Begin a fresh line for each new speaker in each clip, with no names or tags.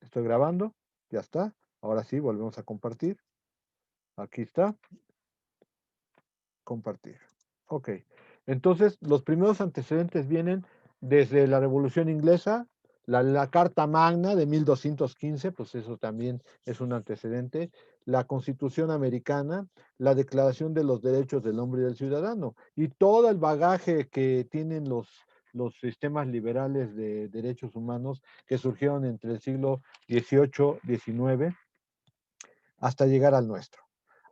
Estoy grabando, ya está. Ahora sí, volvemos a compartir. Aquí está, compartir. Ok. Entonces, los primeros antecedentes vienen desde la Revolución Inglesa, la Carta Magna de 1215, pues eso también es un antecedente, la Constitución Americana, la Declaración de los Derechos del Hombre y del Ciudadano, y todo el bagaje que tienen los sistemas liberales de derechos humanos que surgieron entre el siglo XVIII, XIX, hasta llegar al nuestro.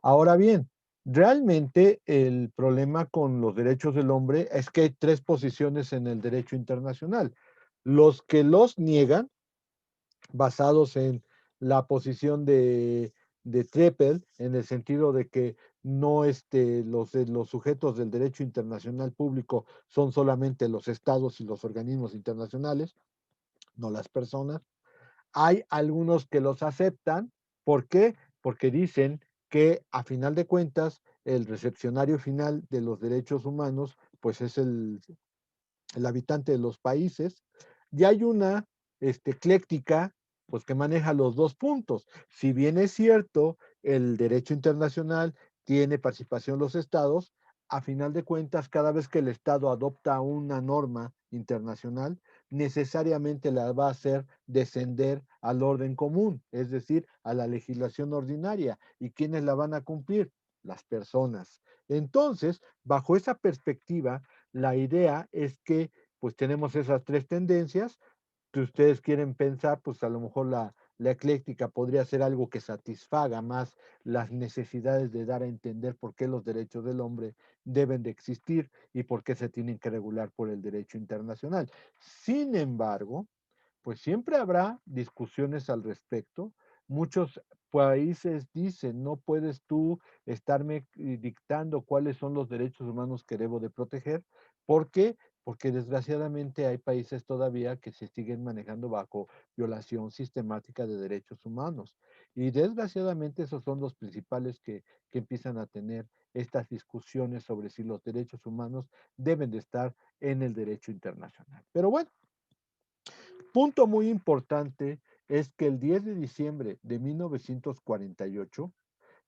Ahora bien, realmente el problema con los derechos del hombre es que hay tres posiciones en el derecho internacional. Los que los niegan, basados en la posición de Treppel, en el sentido de que no los sujetos del derecho internacional público son solamente los estados y los organismos internacionales, no las personas. Hay algunos que los aceptan. ¿Por qué? Porque dicen que a final de cuentas el recepcionario final de los derechos humanos pues es el habitante de los países, y hay una ecléctica pues que maneja los dos puntos. Si bien es cierto, el derecho internacional tiene participación los estados, a final de cuentas, cada vez que el estado adopta una norma internacional, necesariamente la va a hacer descender al orden común, es decir, a la legislación ordinaria. ¿Y quiénes la van a cumplir? Las personas. Entonces, bajo esa perspectiva, la idea es que pues tenemos esas tres tendencias. Si ustedes quieren pensar, pues a lo mejor la ecléctica podría ser algo que satisfaga más las necesidades de dar a entender por qué los derechos del hombre deben de existir y por qué se tienen que regular por el derecho internacional. Sin embargo, pues siempre habrá discusiones al respecto. Muchos países dicen, no puedes tú estarme dictando cuáles son los derechos humanos que debo de proteger. ¿Por qué? Porque desgraciadamente hay países todavía que se siguen manejando bajo violación sistemática de derechos humanos. Y desgraciadamente esos son los principales que empiezan a tener estas discusiones sobre si los derechos humanos deben de estar en el derecho internacional. Pero bueno, punto muy importante es que el 10 de diciembre de 1948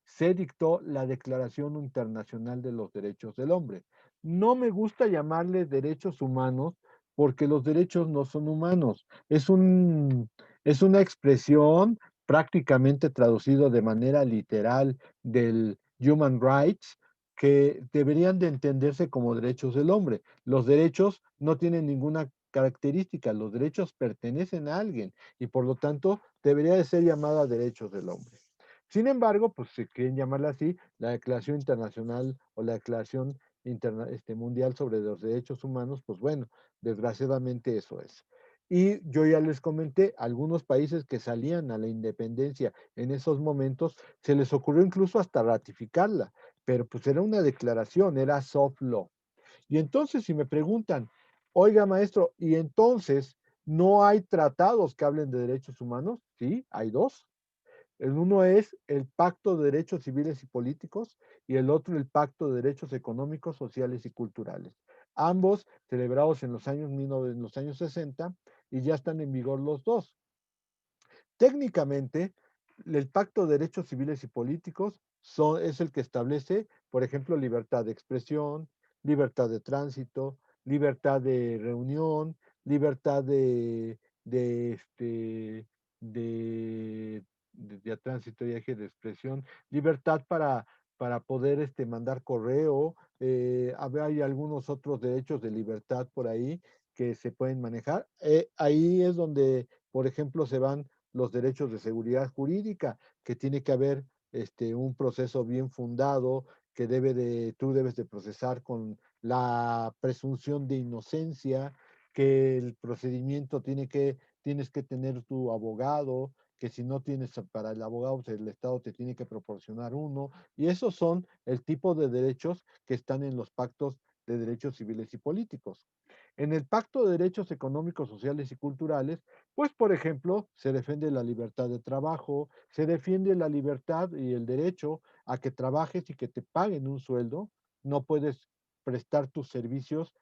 se dictó la Declaración Internacional de los Derechos del Hombre. No me gusta llamarle derechos humanos porque los derechos no son humanos. Es una expresión prácticamente traducido de manera literal del Human Rights que deberían de entenderse como derechos del hombre. Los derechos no tienen ninguna característica, los derechos pertenecen a alguien y por lo tanto debería de ser llamada derechos del hombre. Sin embargo, pues si quieren llamarla así, la Declaración Internacional o la Declaración Mundial sobre los Derechos Humanos, pues bueno, desgraciadamente eso es. Y yo ya les comenté, algunos países que salían a la independencia en esos momentos, se les ocurrió incluso hasta ratificarla, pero pues era una declaración, era soft law. Y entonces si me preguntan, oiga maestro, ¿y entonces no hay tratados que hablen de derechos humanos? Sí, hay dos. El uno es el Pacto de Derechos Civiles y Políticos y el otro el Pacto de Derechos Económicos, Sociales y Culturales. Ambos celebrados en en los años 60 y ya están en vigor los dos. Técnicamente, el Pacto de Derechos Civiles y Políticos es el que establece, por ejemplo, libertad de expresión, libertad de tránsito, libertad de reunión, libertad de, este, de, de tránsito y eje de expresión, libertad para poder mandar correo. Hay algunos otros derechos de libertad por ahí que se pueden manejar. Ahí es donde, por ejemplo, se van los derechos de seguridad jurídica, que tiene que haber un proceso bien fundado, que tú debes de procesar con la presunción de inocencia, que el procedimiento tienes que tener tu abogado, que si no tienes para el abogado, pues el Estado te tiene que proporcionar uno, y esos son el tipo de derechos que están en los pactos de derechos civiles y políticos. En el Pacto de Derechos Económicos, Sociales y Culturales, pues, por ejemplo, se defiende la libertad de trabajo, se defiende la libertad y el derecho a que trabajes y que te paguen un sueldo. No puedes prestar tus servicios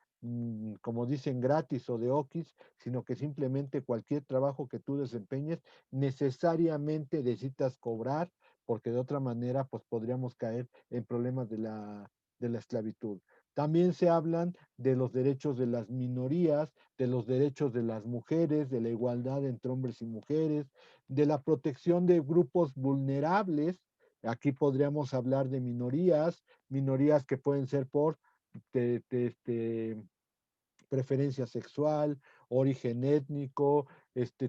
como dicen, gratis o de okis, sino que simplemente cualquier trabajo que tú desempeñes necesariamente necesitas cobrar, porque de otra manera pues podríamos caer en problemas de la esclavitud. También se hablan de los derechos de las minorías, de los derechos de las mujeres, de la igualdad entre hombres y mujeres, de la protección de grupos vulnerables. Aquí podríamos hablar de minorías, minorías que pueden ser por de, de, este, preferencia sexual, origen étnico,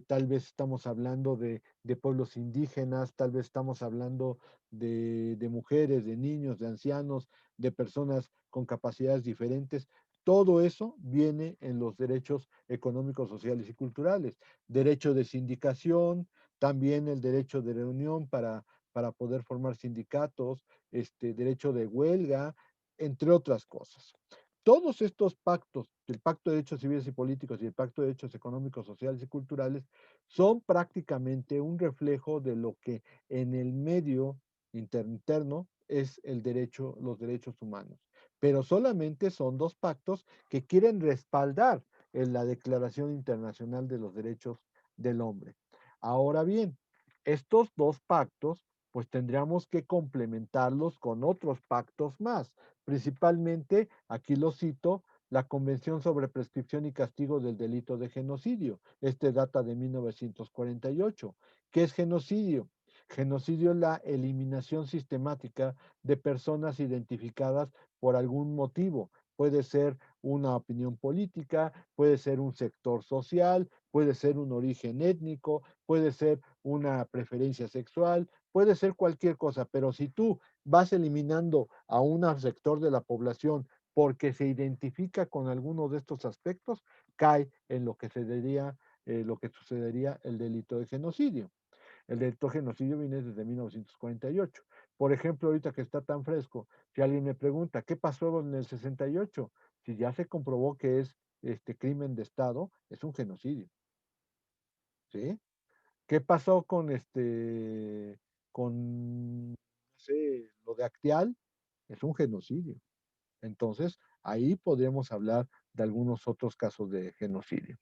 tal vez estamos hablando de pueblos indígenas, tal vez estamos hablando de mujeres, de niños, de ancianos, de personas con capacidades diferentes. Todo eso viene en los derechos económicos, sociales y culturales. Derecho de sindicación, también el derecho de reunión para poder formar sindicatos, derecho de huelga, entre otras cosas. Todos estos pactos, el Pacto de Derechos Civiles y Políticos y el Pacto de Derechos Económicos, Sociales y Culturales, son prácticamente un reflejo de lo que en el medio interno es el derecho, los derechos humanos. Pero solamente son dos pactos que quieren respaldar en la Declaración Internacional de los Derechos del Hombre. Ahora bien, estos dos pactos, pues tendríamos que complementarlos con otros pactos más. Principalmente, aquí lo cito, la Convención sobre Prescripción y Castigo del Delito de Genocidio. Este data de 1948. ¿Qué es genocidio? Genocidio es la eliminación sistemática de personas identificadas por algún motivo. Puede ser una opinión política, puede ser un sector social, puede ser un origen étnico, puede ser una preferencia sexual, puede ser cualquier cosa, pero si tú vas eliminando a un sector de la población porque se identifica con alguno de estos aspectos, cae en lo que lo que sucedería el delito de genocidio. El delito de genocidio viene desde 1948. Por ejemplo, ahorita que está tan fresco, si alguien me pregunta, ¿qué pasó en el 68? Si ya se comprobó que es crimen de Estado, es un genocidio, ¿sí? ¿Qué pasó con, no sé, lo de Acteal? Es un genocidio. Entonces, ahí podríamos hablar de algunos otros casos de genocidio.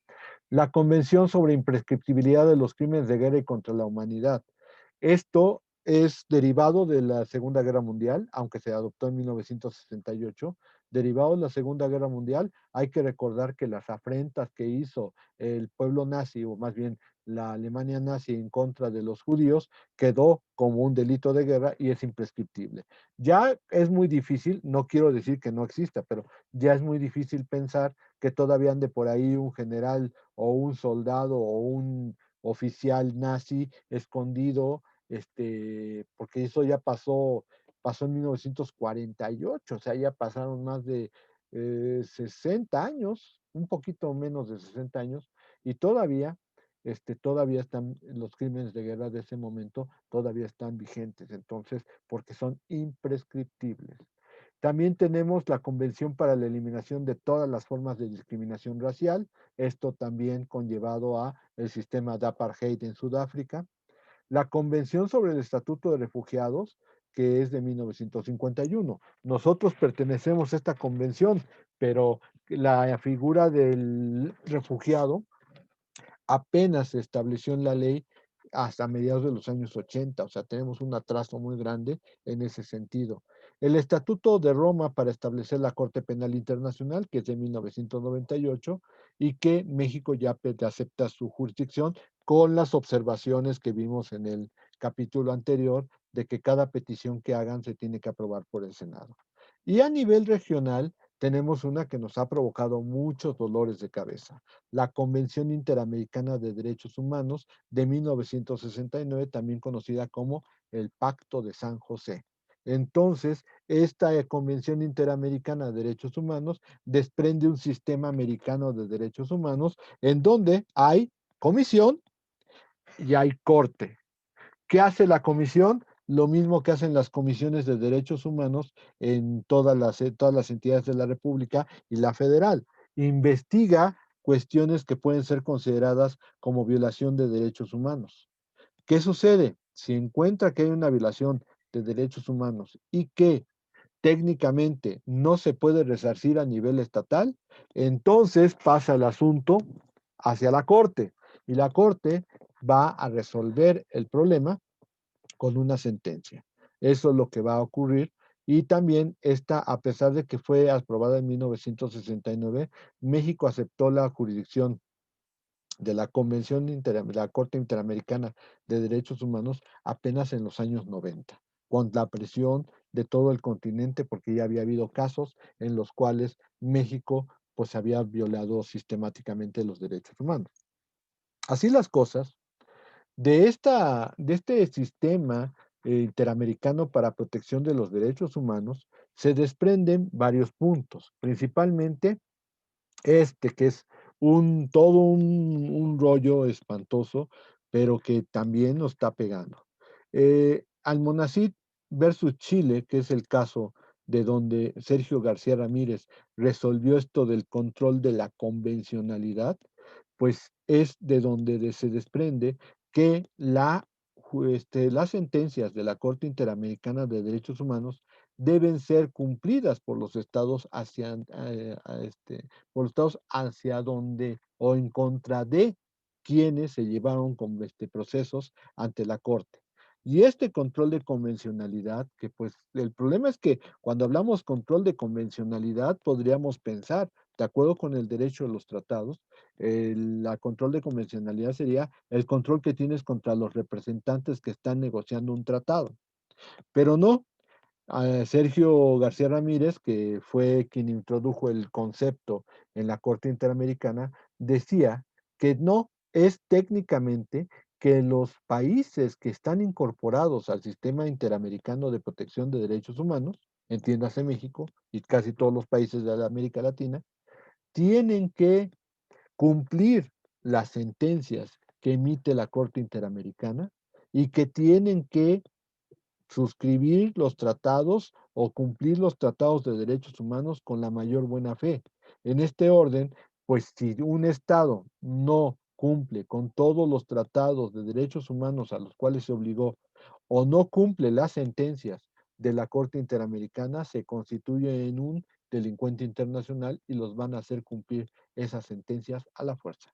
La Convención sobre Imprescriptibilidad de los Crímenes de Guerra y contra la Humanidad. Esto es derivado de la Segunda Guerra Mundial, aunque se adoptó en 1968. Derivado de la Segunda Guerra Mundial, hay que recordar que las afrentas que hizo el pueblo nazi, o más bien la Alemania nazi en contra de los judíos, quedó como un delito de guerra y es imprescriptible. Ya es muy difícil, no quiero decir que no exista, pero ya es muy difícil pensar que todavía ande por ahí un general o un soldado o un oficial nazi escondido, porque eso ya pasó en 1948, o sea, ya pasaron más de 60 años, un poquito menos de 60 años, y todavía están los crímenes de guerra de ese momento, todavía están vigentes, entonces, porque son imprescriptibles. También tenemos la Convención para la Eliminación de todas las formas de discriminación racial, esto también conllevado a el sistema de apartheid en Sudáfrica. La Convención sobre el Estatuto de Refugiados, que es de 1951. Nosotros pertenecemos a esta convención, pero la figura del refugiado apenas se estableció en la ley hasta mediados de los años 80, o sea, tenemos un atraso muy grande en ese sentido. El Estatuto de Roma para establecer la Corte Penal Internacional, que es de 1998, y que México ya acepta su jurisdicción con las observaciones que vimos en el capítulo anterior de que cada petición que hagan se tiene que aprobar por el Senado. Y a nivel regional, tenemos una que nos ha provocado muchos dolores de cabeza, la Convención Interamericana de Derechos Humanos de 1969, también conocida como el Pacto de San José. Entonces, esta Convención Interamericana de Derechos Humanos desprende un sistema americano de derechos humanos en donde hay comisión y hay corte. ¿Qué hace la comisión? Lo mismo que hacen las comisiones de derechos humanos en todas las entidades de la República y la federal. Investiga cuestiones que pueden ser consideradas como violación de derechos humanos. ¿Qué sucede? Si encuentra que hay una violación de derechos humanos y que técnicamente no se puede resarcir a nivel estatal, entonces pasa el asunto hacia la Corte y la Corte va a resolver el problema con una sentencia. Eso es lo que va a ocurrir. Y también esta, a pesar de que fue aprobada en 1969, México aceptó la jurisdicción de la de la Corte Interamericana de Derechos Humanos apenas en los años 90, con la presión de todo el continente, porque ya había habido casos en los cuales México pues había violado sistemáticamente los derechos humanos. Así las cosas, de este sistema interamericano para protección de los derechos humanos se desprenden varios puntos, principalmente este, que es todo un rollo espantoso, pero que también nos está pegando. Almonacid versus Chile, que es el caso de donde Sergio García Ramírez resolvió esto del control de la convencionalidad, pues es de donde se desprende que las sentencias de la Corte Interamericana de Derechos Humanos deben ser cumplidas por los estados por los estados hacia donde o en contra de quienes se llevaron con procesos ante la Corte. Y este control de convencionalidad, que pues el problema es que cuando hablamos control de convencionalidad podríamos pensar, de acuerdo con el derecho de los tratados, la control de convencionalidad sería el control que tienes contra los representantes que están negociando un tratado. Pero no, Sergio García Ramírez, que fue quien introdujo el concepto en la Corte Interamericana, decía que no es técnicamente que los países que están incorporados al sistema interamericano de protección de derechos humanos, entiéndase México y casi todos los países de la América Latina, tienen que cumplir las sentencias que emite la Corte Interamericana y que tienen que suscribir los tratados o cumplir los tratados de derechos humanos con la mayor buena fe. En este orden, pues si un Estado no cumple con todos los tratados de derechos humanos a los cuales se obligó o no cumple las sentencias de la Corte Interamericana, se constituye en un delincuente internacional y los van a hacer cumplir esas sentencias a la fuerza.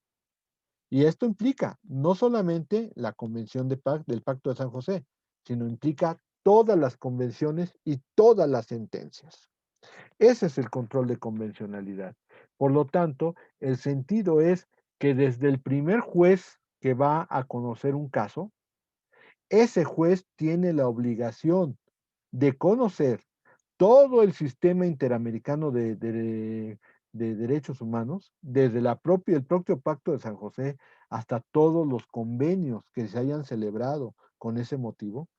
Y esto implica no solamente la Convención del Pacto de San José, sino implica todas las convenciones y todas las sentencias. Ese es el control de convencionalidad. Por lo tanto, el sentido es que desde el primer juez que va a conocer un caso, ese juez tiene la obligación de conocer todo el sistema interamericano de derechos humanos, desde el propio Pacto de San José hasta todos los convenios que se hayan celebrado con ese motivo.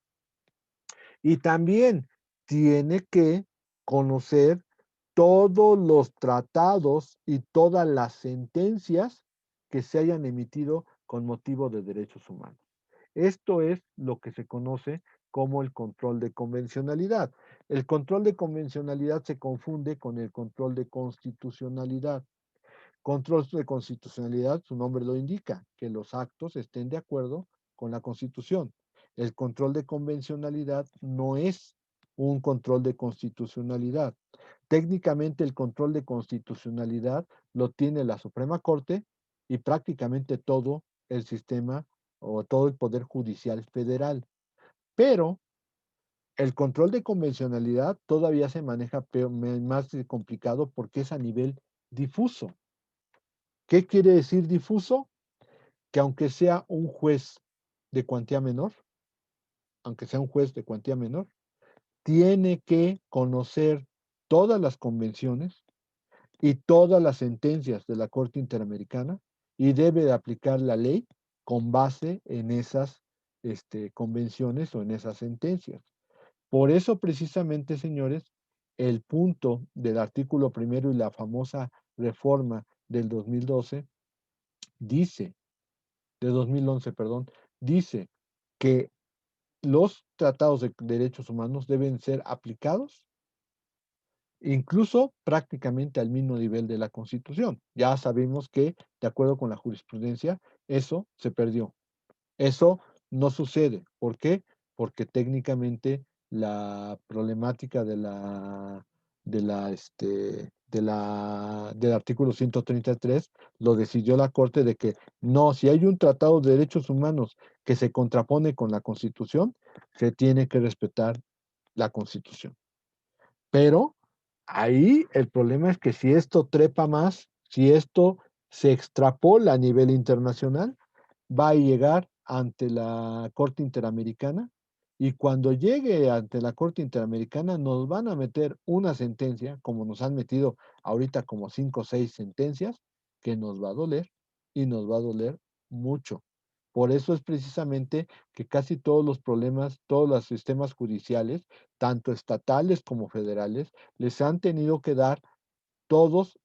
Y también tiene que conocer todos los tratados y todas las sentencias que se hayan emitido con motivo de derechos humanos. Esto es lo que se conoce como el control de convencionalidad. El control de convencionalidad se confunde con el control de constitucionalidad. Control de constitucionalidad, su nombre lo indica, que los actos estén de acuerdo con la Constitución. El control de convencionalidad no es un control de constitucionalidad. Técnicamente el control de constitucionalidad lo tiene la Suprema Corte y prácticamente todo el sistema o todo el Poder Judicial Federal. Pero el control de convencionalidad todavía se maneja más complicado porque es a nivel difuso. ¿Qué quiere decir difuso? Que aunque sea un juez de cuantía menor, aunque sea un juez de cuantía menor, tiene que conocer todas las convenciones y todas las sentencias de la Corte Interamericana y debe de aplicar la ley con base en esas convenciones o en esas sentencias. Por eso precisamente, señores, el punto del artículo primero y la famosa reforma del 2012 dice, de 2011, perdón, dice que los tratados de derechos humanos deben ser aplicados incluso prácticamente al mismo nivel de la Constitución. Ya sabemos que, de acuerdo con la jurisprudencia, eso se perdió. Eso no sucede. ¿Por qué? Porque técnicamente la problemática del artículo 133, lo decidió la Corte de que no, si hay un tratado de derechos humanos que se contrapone con la Constitución, se tiene que respetar la Constitución. Pero ahí el problema es que si esto trepa más, si esto se extrapola a nivel internacional, va a llegar ante la Corte Interamericana y cuando llegue ante la Corte Interamericana nos van a meter una sentencia, como nos han metido ahorita como 5 o 6 sentencias, que nos va a doler y nos va a doler mucho. Por eso es precisamente que casi todos los problemas, todos los sistemas judiciales, tanto estatales como federales, les han tenido que dar todos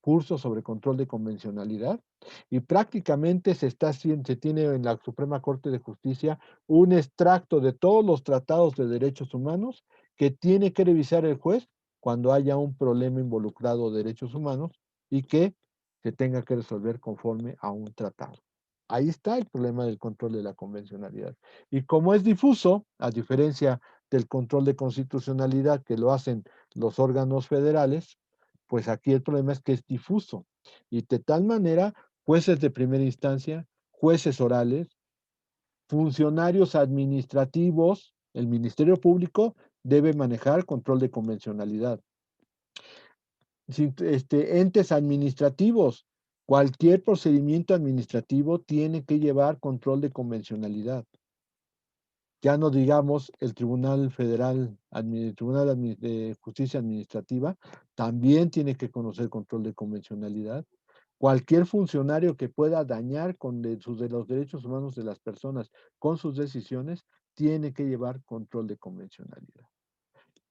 cursos sobre control de convencionalidad y prácticamente se tiene en la Suprema Corte de Justicia un extracto de todos los tratados de derechos humanos que tiene que revisar el juez cuando haya un problema involucrado de derechos humanos y que se tenga que resolver conforme a un tratado. Ahí está el problema del control de la convencionalidad. Y como es difuso, a diferencia del control de constitucionalidad que lo hacen los órganos federales, pues aquí el problema es que es difuso. Y de tal manera, jueces de primera instancia, jueces orales, funcionarios administrativos, el Ministerio Público debe manejar control de convencionalidad. Entes administrativos, cualquier procedimiento administrativo tiene que llevar control de convencionalidad. Ya no digamos el Tribunal Federal, el Tribunal de Justicia Administrativa, también tiene que conocer control de convencionalidad. Cualquier funcionario que pueda dañar de los derechos humanos de las personas con sus decisiones, tiene que llevar control de convencionalidad.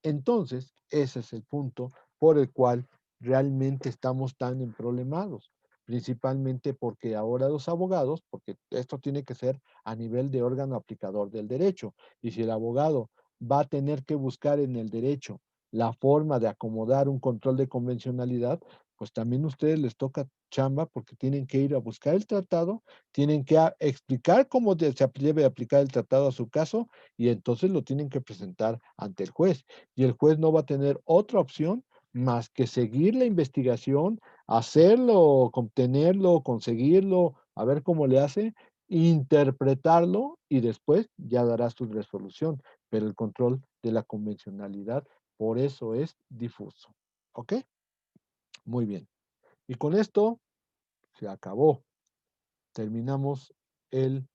Entonces, ese es el punto por el cual realmente estamos tan emproblemados, principalmente porque ahora los abogados, porque esto tiene que ser a nivel de órgano aplicador del derecho, y si el abogado va a tener que buscar en el derecho la forma de acomodar un control de convencionalidad, pues también a ustedes les toca chamba porque tienen que ir a buscar el tratado, tienen que explicar cómo se debe aplicar el tratado a su caso y entonces lo tienen que presentar ante el juez y el juez no va a tener otra opción más que seguir la investigación, hacerlo, obtenerlo, conseguirlo, a ver cómo le hace, interpretarlo y después ya dará su resolución. Pero el control de la convencionalidad, por eso es difuso. ¿Ok? Muy bien. Y con esto se acabó. Terminamos el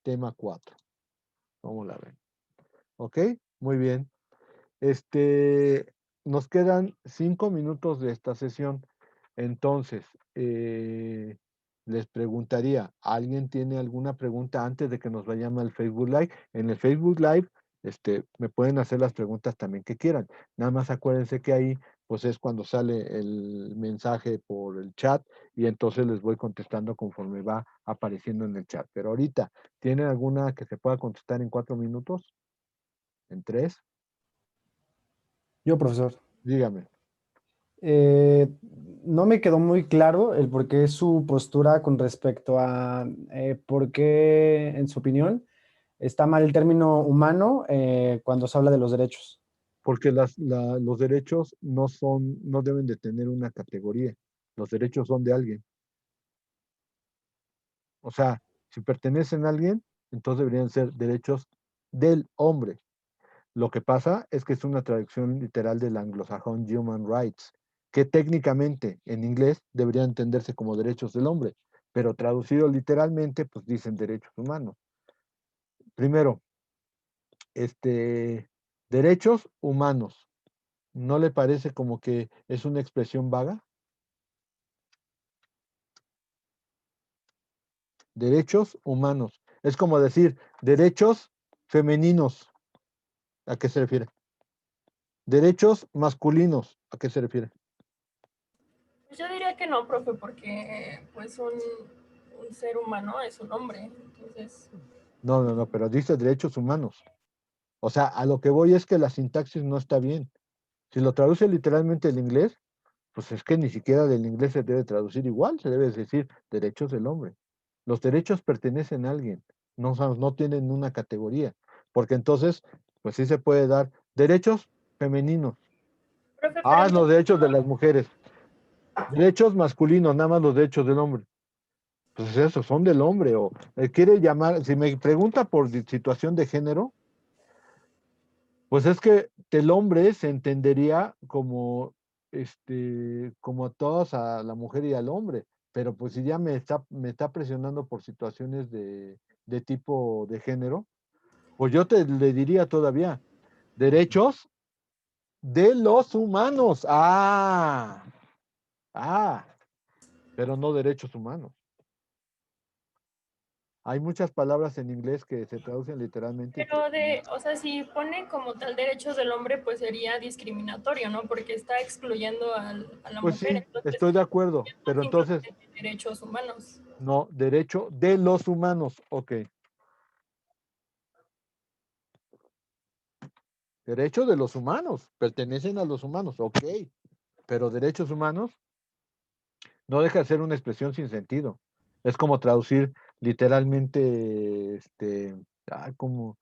tema 4. ¿Cómo la ven? ¿Ok? Muy bien. Nos quedan 5 minutos de esta sesión. Entonces, les preguntaría, ¿alguien tiene alguna pregunta antes de que nos vayamos al Facebook Live? En el Facebook Live, me pueden hacer las preguntas también que quieran. Nada más acuérdense que ahí, pues es cuando sale el mensaje por el chat y entonces les voy contestando conforme va apareciendo en el chat. Pero ahorita, ¿tienen alguna que se pueda contestar en 4 minutos? ¿En 3?
Yo, profesor.
Dígame.
Eh, no me quedó muy claro el por qué su postura con respecto a por qué, en su opinión, está mal el término humano cuando se habla de los derechos.
Porque los derechos no deben de tener una categoría. Los derechos son de alguien. O sea, si pertenecen a alguien, entonces deberían ser derechos del hombre. Lo que pasa es que es una traducción literal del anglosajón Human Rights, que técnicamente en inglés debería entenderse como derechos del hombre, pero traducido literalmente, pues dicen derechos humanos. Primero, derechos humanos. ¿No le parece como que es una expresión vaga? Derechos humanos. Es como decir derechos femeninos. ¿A qué se refiere? Derechos masculinos. ¿A qué se refiere?
Pues yo diría que no, profe, porque pues un ser humano es un hombre, entonces...
No, no, no, pero dice derechos humanos. O sea, a lo que voy es que la sintaxis no está bien. Si lo traduce literalmente el inglés, pues es que ni siquiera del inglés se debe traducir igual, se debe decir derechos del hombre. Los derechos pertenecen a alguien, no tienen una categoría, porque entonces Pues sí se puede dar. Derechos femeninos.
Profe,
Ah,
pero
los derechos de las mujeres. Derechos masculinos, nada más los derechos del hombre. Pues eso, son del hombre. O quiere llamar, si me pregunta por situación de género, pues es que el hombre se entendería como, como a todos, a la mujer y al hombre. Pero pues si ya me está presionando por situaciones de tipo de género, pues yo le diría todavía, derechos de los humanos. Pero no derechos humanos. Hay muchas palabras en inglés que se traducen literalmente.
o sea, si pone como tal derechos del hombre, pues sería discriminatorio, ¿no? Porque está excluyendo a la
Pues
mujer,
sí,
entonces
estoy de acuerdo, pero entonces,
simplemente derechos humanos.
no, derecho de los humanos, ok. Derecho de los humanos, pertenecen a los humanos, ok. Pero derechos humanos no deja de ser una expresión sin sentido. Es como traducir literalmente, como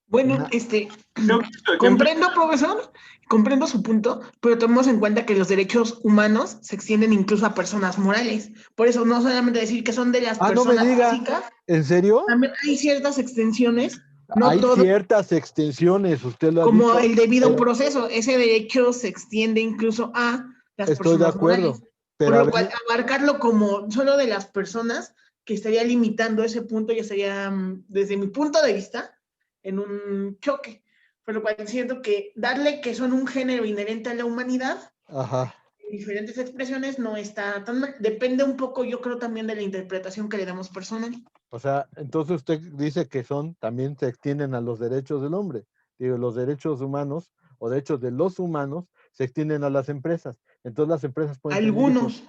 Bueno,
una,
Creo que su ejemplo,
comprendo, profesor, comprendo su punto, pero tomemos en cuenta que los derechos humanos se extienden incluso a personas morales. Por eso no solamente decir que son de las
no me
personas
diga,
físicas,
¿en serio?
también hay ciertas extensiones, no
Hay
todo,
ciertas extensiones, usted lo ha
como
dicho,
el debido
pero
proceso. Ese derecho se extiende incluso a las
estoy de
personas morales,
acuerdo.
por
Pero a
lo cual
ver,
abarcarlo como solo de las personas, que estaría limitando ese punto, ya sería, desde mi punto de vista, en un choque. Por lo cual siento que darle que son un género inherente a la humanidad,
ajá.
en diferentes expresiones, no está tan mal. Depende un poco, yo creo, también de la interpretación que le damos personal.
O sea, entonces usted dice que también se extienden a los derechos del hombre. Digo, los derechos humanos o derechos de los humanos se extienden a las empresas. Entonces las empresas pueden tener hijos,
Algunos,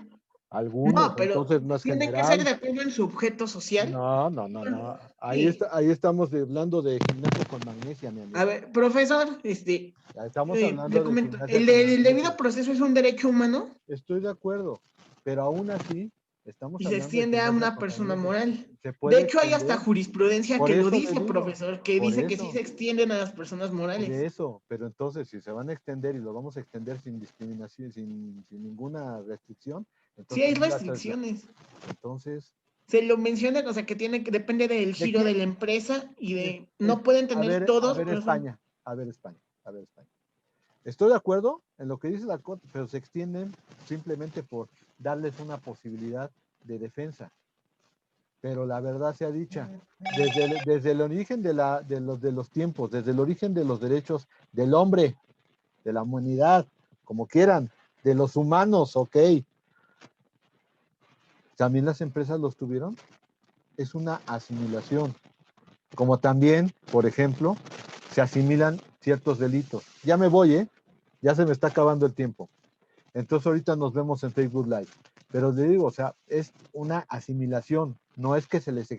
algunos,
no, pero
entonces no es
tiene que ser
general.
de acuerdo en su objeto social.
No, no, no, no.
Sí.
Ahí estamos hablando de gimnasia con magnesia, mi amigo.
A ver, profesor,
Ya estamos
le
hablando de
comento,
gimnasia con
el debido
magnesia.
proceso es un derecho humano
Estoy de acuerdo, pero aún así estamos
y se
hablando de
extiende a
gimnasia
una
con
persona
magnesia.
moral.
Se
De
puede
hecho, hay hasta
extender,
jurisprudencia
por
que lo
eso le
dice,
digo,
profesor, que
por
dice que sí
eso.
se extienden a las personas
Por
morales.
eso, pero entonces si se van a extender y lo vamos a extender sin discriminación, sin ninguna restricción,
Sí
entonces
hay
no
restricciones.
entonces,
Se lo mencionan, o sea, que depende del
¿de
giro de
quién?
la empresa y
Es-
no pueden
a
tener
ver, a
todos,
ver
por eso.
España, a ver España, a ver España. Estoy de acuerdo en lo que dice la Corte, pero se extienden simplemente por darles una posibilidad de defensa. Pero la verdad sea dicha, desde el origen de los tiempos, desde el origen de los derechos del hombre, de la humanidad, como quieran, de los humanos, ok. También las empresas los tuvieron. Es una asimilación. Como también, por ejemplo, se asimilan ciertos delitos. Ya me voy, ¿eh? Ya se me está acabando el tiempo. Entonces ahorita nos vemos en Facebook Live. Pero le digo, o sea, es una asimilación. No es que se les